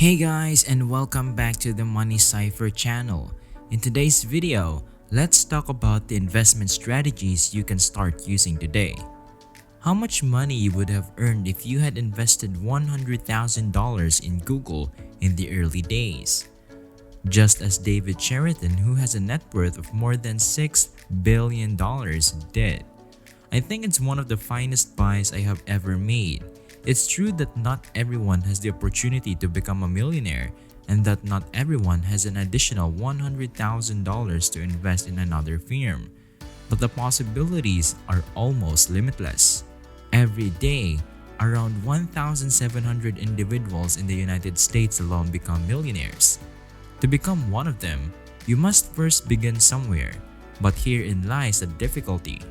Hey guys, and welcome back to the Money Cypher channel. In today's video, let's talk about the investment strategies you can start using today. How much money you would have earned if you had invested $100,000 in Google in the early days? Just as David Sheraton, who has a net worth of more than $6 billion, did. I think it's one of the finest buys I have ever made. It's true that not everyone has the opportunity to become a millionaire and that not everyone has an additional $100,000 to invest in another firm. But the possibilities are almost limitless. Every day, around 1,700 individuals in the United States alone become millionaires. To become one of them, you must first begin somewhere, but herein lies the difficulty.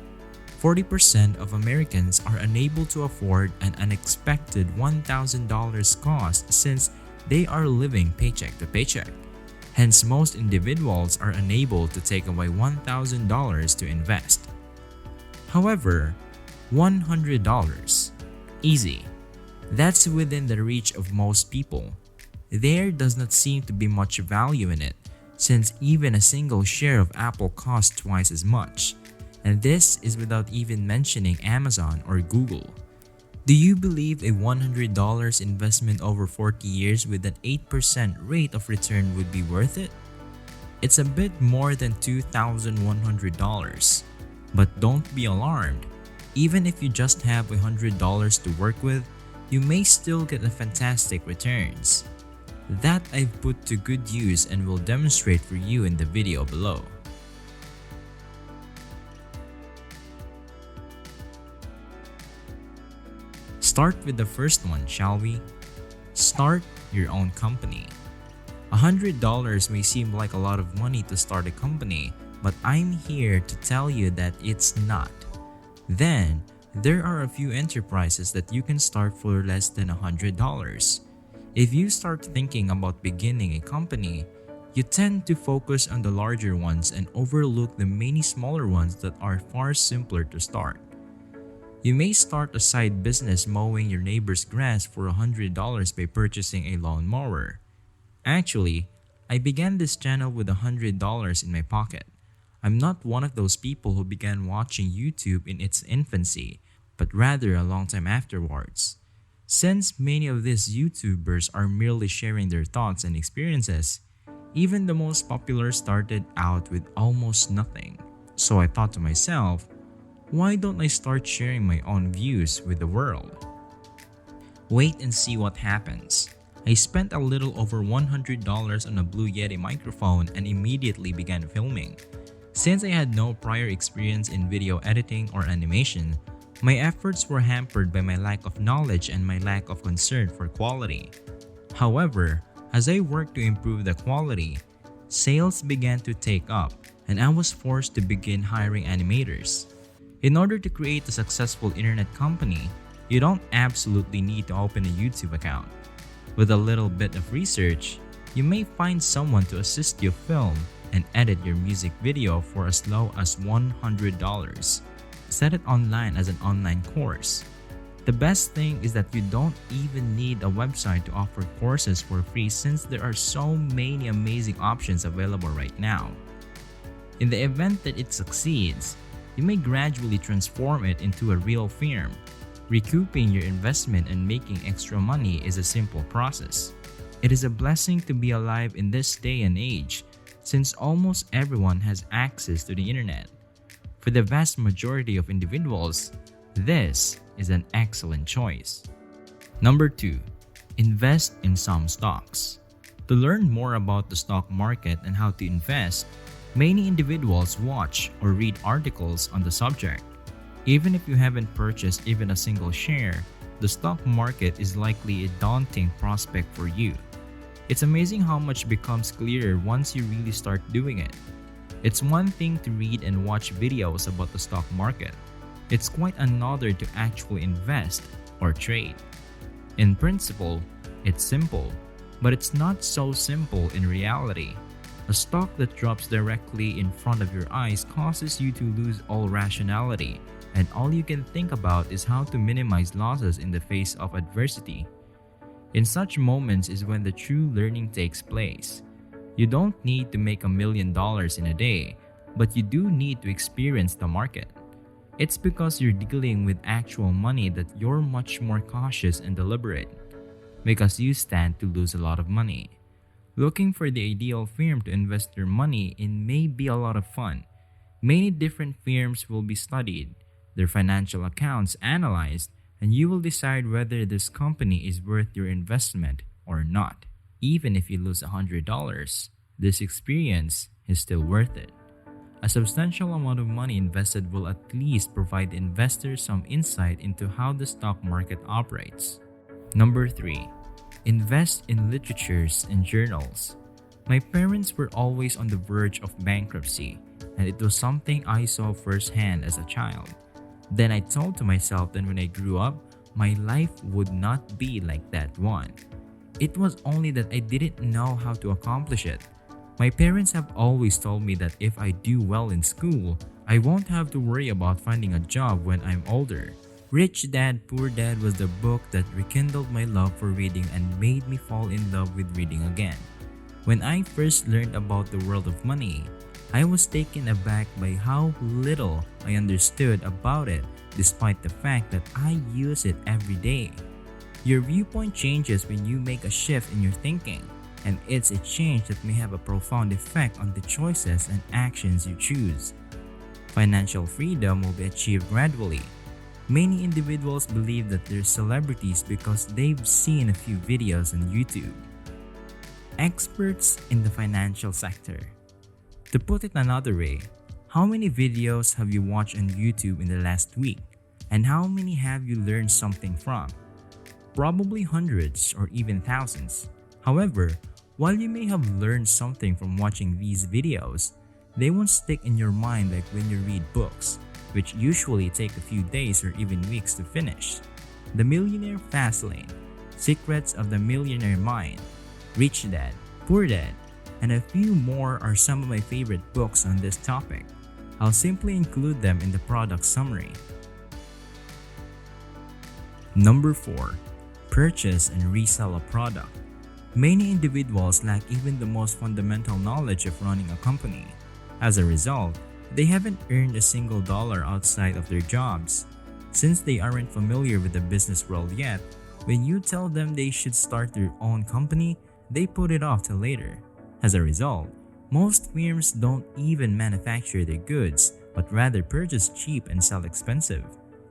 40% of Americans are unable to afford an unexpected $1,000 cost since they are living paycheck to paycheck. Hence, most individuals are unable to take away $1,000 to invest. However, $100, easy. That's within the reach of most people. There does not seem to be much value in it, since even a single share of Apple costs twice as much. And this is without even mentioning Amazon or Google. Do you believe a $100 investment over 40 years with an 8% rate of return would be worth it? It's a bit more than $2,100. But don't be alarmed. Even if you just have $100 to work with, you may still get a fantastic returns. That I've put to good use and will demonstrate for you in the video below. Start with the first one, shall we? Start your own company. $100 may seem like a lot of money to start a company, but I'm here to tell you that it's not. Then, there are a few enterprises that you can start for less than $100. If you start thinking about beginning a company, you tend to focus on the larger ones and overlook the many smaller ones that are far simpler to start. You may start a side business mowing your neighbor's grass for $100 by purchasing a lawnmower. Actually, I began this channel with $100 in my pocket. I'm not one of those people who began watching YouTube in its infancy, but rather a long time afterwards. Since many of these YouTubers are merely sharing their thoughts and experiences, even the most popular started out with almost nothing. So I thought to myself, why don't I start sharing my own views with the world? Wait and see what happens. I spent a little over $100 on a Blue Yeti microphone and immediately began filming. Since I had no prior experience in video editing or animation, my efforts were hampered by my lack of knowledge and my lack of concern for quality. However, as I worked to improve the quality, sales began to take up and I was forced to begin hiring animators. In order to create a successful internet company, you don't absolutely need to open a YouTube account. With a little bit of research, you may find someone to assist you film and edit your music video for as low as $100. Set it online as an online course. The best thing is that you don't even need a website to offer courses for free since there are so many amazing options available right now. In the event that it succeeds, you may gradually transform it into a real firm. Recouping your investment and making extra money is a simple process. It is a blessing to be alive in this day and age, since almost everyone has access to the internet. For the vast majority of individuals, this is an excellent choice. Number 2. Invest in some stocks. To learn more about the stock market and how to invest, many individuals watch or read articles on the subject. Even if you haven't purchased even a single share, the stock market is likely a daunting prospect for you. It's amazing how much becomes clearer once you really start doing it. It's one thing to read and watch videos about the stock market. It's quite another to actually invest or trade. In principle, it's simple, but it's not so simple in reality. A stock that drops directly in front of your eyes causes you to lose all rationality, and all you can think about is how to minimize losses in the face of adversity. In such moments is when the true learning takes place. You don't need to make $1 million in a day, but you do need to experience the market. It's because you're dealing with actual money that you're much more cautious and deliberate, because you stand to lose a lot of money. Looking for the ideal firm to invest your money in may be a lot of fun. Many different firms will be studied, their financial accounts analyzed, and you will decide whether this company is worth your investment or not. Even if you lose $100, this experience is still worth it. A substantial amount of money invested will at least provide investors some insight into how the stock market operates. Number 3. Invest in literatures and journals. My parents were always on the verge of bankruptcy, and it was something I saw firsthand as a child. Then I told to myself that when I grew up, my life would not be like that one. It was only that I didn't know how to accomplish it. My parents have always told me that if I do well in school, I won't have to worry about finding a job when I'm older. Rich Dad, Poor Dad was the book that rekindled my love for reading and made me fall in love with reading again. When I first learned about the world of money, I was taken aback by how little I understood about it despite the fact that I use it every day. Your viewpoint changes when you make a shift in your thinking, and it's a change that may have a profound effect on the choices and actions you choose. Financial freedom will be achieved gradually. Many individuals believe that they're celebrities because they've seen a few videos on YouTube. Experts in the financial sector. To put it another way, how many videos have you watched on YouTube in the last week? And how many have you learned something from? Probably hundreds or even thousands. However, while you may have learned something from watching these videos, they won't stick in your mind like when you read books, which usually take a few days or even weeks to finish. The Millionaire Fastlane, Secrets of the Millionaire Mind, Rich Dad, Poor Dad, and a few more are some of my favorite books on this topic. I'll simply include them in the product summary. Number 4. Purchase and resell a product. Many individuals lack even the most fundamental knowledge of running a company. As a result, they haven't earned a single dollar outside of their jobs. Since they aren't familiar with the business world yet, when you tell them they should start their own company, they put it off till later. As a result, most firms don't even manufacture their goods, but rather purchase cheap and sell expensive.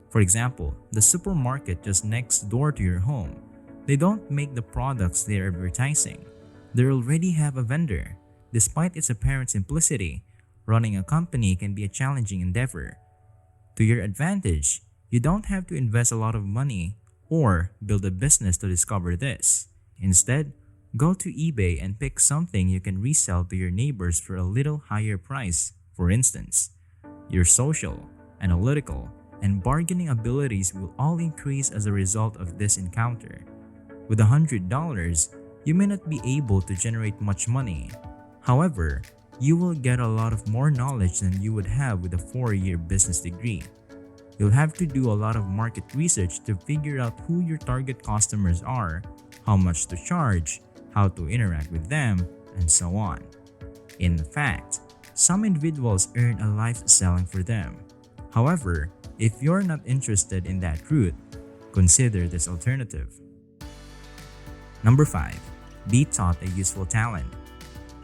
For example, the supermarket just next door to your home. They don't make the products they're advertising. They already have a vendor. Despite its apparent simplicity, running a company can be a challenging endeavor. To your advantage, you don't have to invest a lot of money or build a business to discover this. Instead, go to eBay and pick something you can resell to your neighbors for a little higher price. For instance, your social, analytical, and bargaining abilities will all increase as a result of this encounter. With $100, you may not be able to generate much money. However, you will get a lot of more knowledge than you would have with a 4-year business degree. You'll have to do a lot of market research to figure out who your target customers are, how much to charge, how to interact with them, and so on. In fact, some individuals earn a life selling for them. However, if you're not interested in that route, consider this alternative. Number 5. Be taught a useful talent.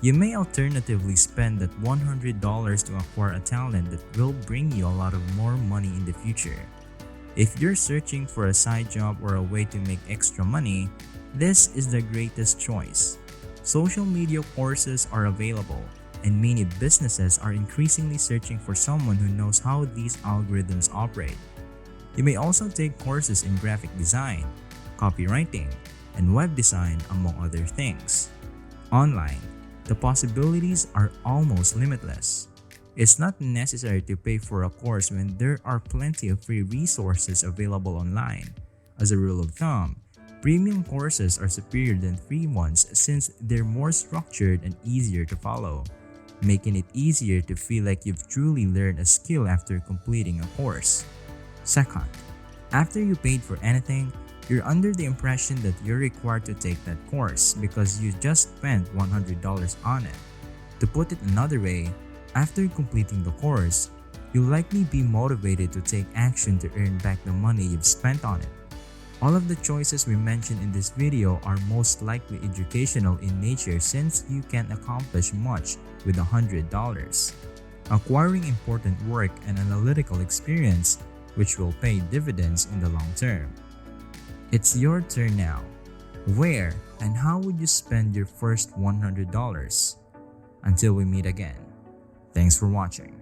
You may alternatively spend that $100 to acquire a talent that will bring you a lot of more money in the future. If you're searching for a side job or a way to make extra money, this is the greatest choice. Social media courses are available, and many businesses are increasingly searching for someone who knows how these algorithms operate. You may also take courses in graphic design, copywriting, and web design, among other things. Online, the possibilities are almost limitless. It's not necessary to pay for a course when there are plenty of free resources available online. As a rule of thumb, premium courses are superior than free ones since they're more structured and easier to follow, making it easier to feel like you've truly learned a skill after completing a course. Second, after you paid for anything, You're under the impression that you're required to take that course because you just spent $100 on it. To put it another way, after completing the course, you'll likely be motivated to take action to earn back the money you've spent on it. All of the choices we mentioned in this video are most likely educational in nature since you can't accomplish much with $100. Acquiring important work and analytical experience, which will pay dividends in the long term. It's your turn now. Where and how would you spend your first $100? Until we meet again. Thanks for watching.